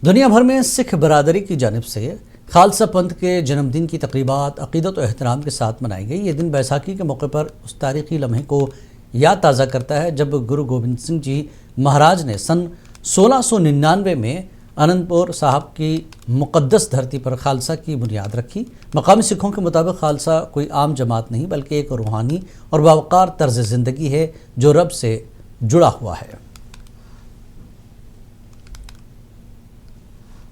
दुनिया भर में सिख बरादरी की जानिब से खालसा पंथ के जन्मदिन की तकरीबात अक़ीदत और एहतराम के साथ मनाई गई। ये दिन बैसाखी के मौके पर उस तारीख़ी लम्हे को याद ताज़ा करता है जब गुरु गोबिंद सिंह जी महाराज ने सन 1699 में आनंदपुर साहब की मुक़द्दस धरती पर खालसा की बुनियाद रखी। मकामी सिखों के मुताबिक खालसा कोई आम जमात नहीं बल्कि एक रूहानी और बावकार तर्ज ज़िंदगी है जो रब से जुड़ा हुआ है।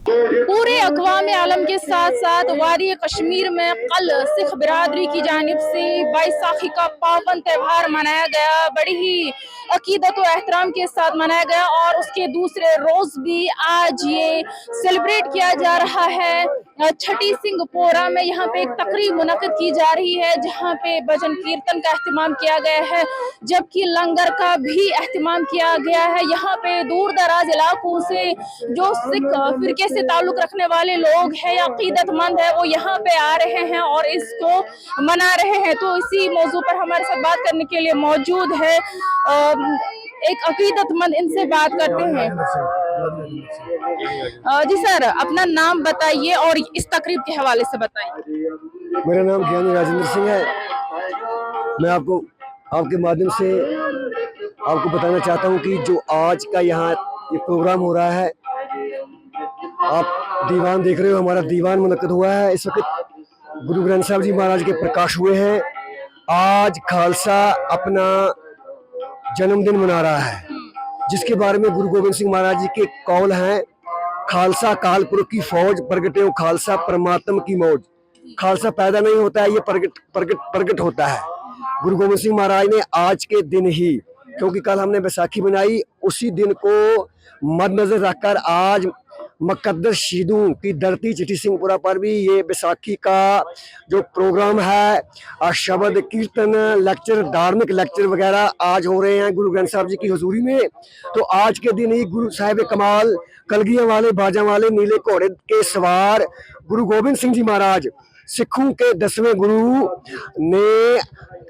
पूरे अक़वाम आलम के साथ साथ वादी कश्मीर में कल सिख बिरादरी की जानिब से बैसाखी का पावन त्यौहार मनाया गया। बड़ी ही अकीदत और एहतराम के साथ मनाया गया और उसके दूसरे रोज भी आज ये सेलिब्रेट किया जा रहा है। छठी सिंह पोरा में यहाँ पे एक तकरीब मुनक़िद की जा रही है जहाँ पे भजन कीर्तन का एहतमाम किया गया है, जबकि लंगर का भी एहतमाम किया गया है। यहाँ पे दूर दराज इलाकों से जो सिख फिरके से ताल्लुक रखने वाले लोग हैं या अकीदतमंद है वो यहाँ पे आ रहे हैं और इसको मना रहे हैं। तो इसी मौजू पर हमारे साथ बात करने के लिए मौजूद है एक अकीदतमंद, इनसे बात करते हैं। जी सर, अपना नाम बताइए और इस तकरीब के हवाले से बताइए। मेरा नाम ज्ञानी राजेंद्र सिंह है। मैं आपको आपके माध्यम से आपको बताना चाहता हूँ कि जो आज का यहाँ ये प्रोग्राम हो रहा है, आप दीवान देख रहे हो, हमारा दीवान मुनक्कद हुआ है। इस वक्त गुरु ग्रंथ साहब जी महाराज के प्रकाश हुए हैं। आज खालसा अपना जन्मदिन मना रहा है, जिसके बारे में गुरु गोबिंद सिंह महाराज जी के कौल हैं, खालसा काल पुरख की फौज प्रगटे हो खालसा परमात्म की मौज। खालसा पैदा नहीं होता है, ये प्रगट होता है। गुरु गोबिंद सिंह महाराज ने आज के दिन ही, क्योंकि कल हमने बैसाखी मनाई, उसी दिन को मद्देनजर रखकर आज मुक़द्दस शहीदों की धरती छठी सिंहपुरा पर भी ये बैसाखी का जो प्रोग्राम है, शब्द कीर्तन लेक्चर, धार्मिक लेक्चर वगैरह आज हो रहे हैं गुरु ग्रंथ साहब जी की हुजूरी में। तो आज के दिन ही गुरु साहिब कमाल कलगियां वाले बाजा वाले नीले घोड़े के सवार गुरु गोबिंद सिंह जी महाराज सिखों के 10वें गुरु ने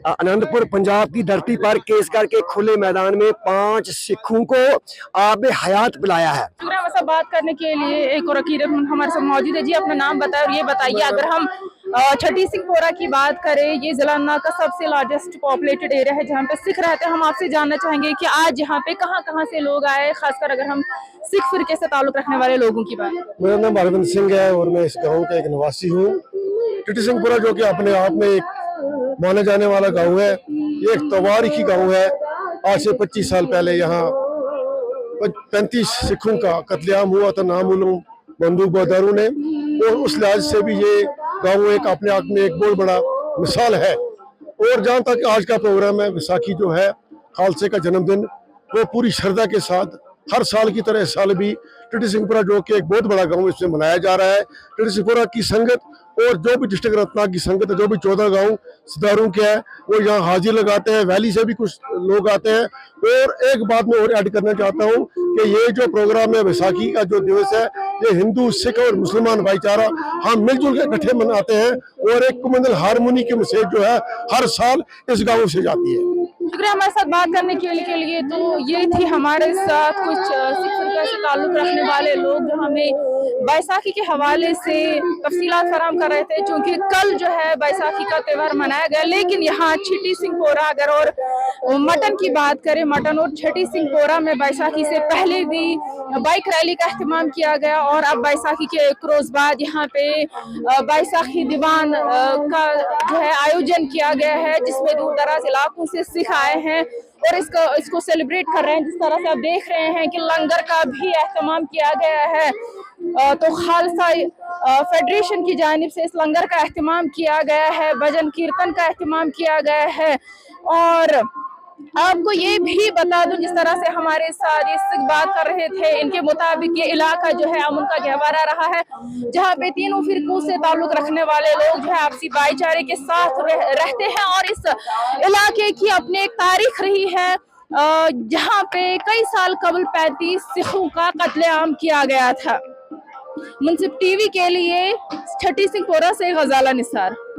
आनंदपुर पंजाब की धरती पर केसगढ़ के खुले मैदान में 5 सिखों को आब हयात पिलाया है। सब बात करने के लिए एक और अकीदतमंद हमारे साथ मौजूद है। जी, अपना नाम बताएं और ये बताइए, अगर हम छठी सिंहपुरा की बात करें, ये जिला का सबसे लार्जेस्ट पॉपुलेटेड एरिया है जहाँ पे सिख रहते हैं। हम आपसे जानना चाहेंगे कि आज यहाँ पे कहाँ से लोग आए, खासकर अगर हम सिख फिरके से ताल्लुक रखने वाले लोगों की बात। मेरा नाम अरविंद सिंह है और मैं इस गाँव का एक निवासी हूँ। छठी सिंहपुरा जो कि अपने आप में एक माने जाने वाला गाँव है, ये एक तवारीखी गाँव है। आज से 25 साल पहले यहाँ 35 सिखों का कत्लेआम हुआ था नामुलूम बंदूक बहादुरों ने, और उस लिहाज से भी ये गाँव एक अपने आप में एक बहुत बड़ा मिसाल है। और जहाँ तक आज का प्रोग्राम है, बैसाखी जो है खालसे का जन्मदिन, वो पूरी श्रद्धा के साथ हर साल की तरह इस साल भी छठी सिंहपुरा जो कि एक बहुत बड़ा गाँव, इसमें मनाया जा रहा है। छठी सिंहपुरा की संगत और जो भी डिस्ट्रिक्ट रत्नागिरी की संगत है, जो भी 14 गांव सिदारों के हैं, वो यहाँ हाजिर लगाते हैं। वैली से भी कुछ लोग आते हैं। और एक बात मैं और ऐड करना चाहता हूँ कि ये जो प्रोग्राम है, बैसाखी का जो दिवस है, ये हिंदू सिख और मुसलमान भाईचारा हम मिलजुल के इकट्ठे मनाते हैं और एक कुमंडल हारमोनी की मैसेज जो है हर साल इस गाँव से जाती है। शुक्रिया हमारे साथ बात करने के लिए। तो ये थी हमारे साथ कुछ सिख फिरका से ताल्लुक रखने वाले लोग जो हमें बैसाखी के हवाले से तफसीलात फराहम कर रहे थे। चूँकि कल जो है बैसाखी का त्यौहार मनाया गया, लेकिन यहाँ छठी सिंहपुरा अगर और मटन की बात करें, मटन और छठी सिंहपुरा में बैसाखी से पहले भी बाइक रैली का एहतमाम किया गया और अब बैसाखी के एक रोज बाद यहाँ पे बैसाखी दीवान का जो है आयोजन किया गया है, जिसमें दूर दराज इलाकों से सिख आए हैं और इसको सेलिब्रेट कर रहे हैं। जिस तरह से आप देख रहे हैं कि लंगर का भी एहतमाम किया गया है, तो खालसा फेडरेशन की जानिब से इस लंगर का एहतमाम किया गया है, भजन कीर्तन का एहतमाम किया गया है। और आपको ये भी बता दूं, जिस तरह से हमारे साथ ये सिख बात कर रहे थे, इनके मुताबिक ये इलाका जो है अमन का गहवारा रहा है, जहाँ पे तीनों फिरकों से ताल्लुक रखने वाले लोग जो है आपसी भाईचारे के साथ रहते हैं। और इस इलाके की अपनी एक तारीख रही है, जहाँ पे कई साल कबल 35 सिखों का कत्लेआम किया गया था। मुंसिफ टीवी के लिए छठी सिंहपुरा से गजाला निसार।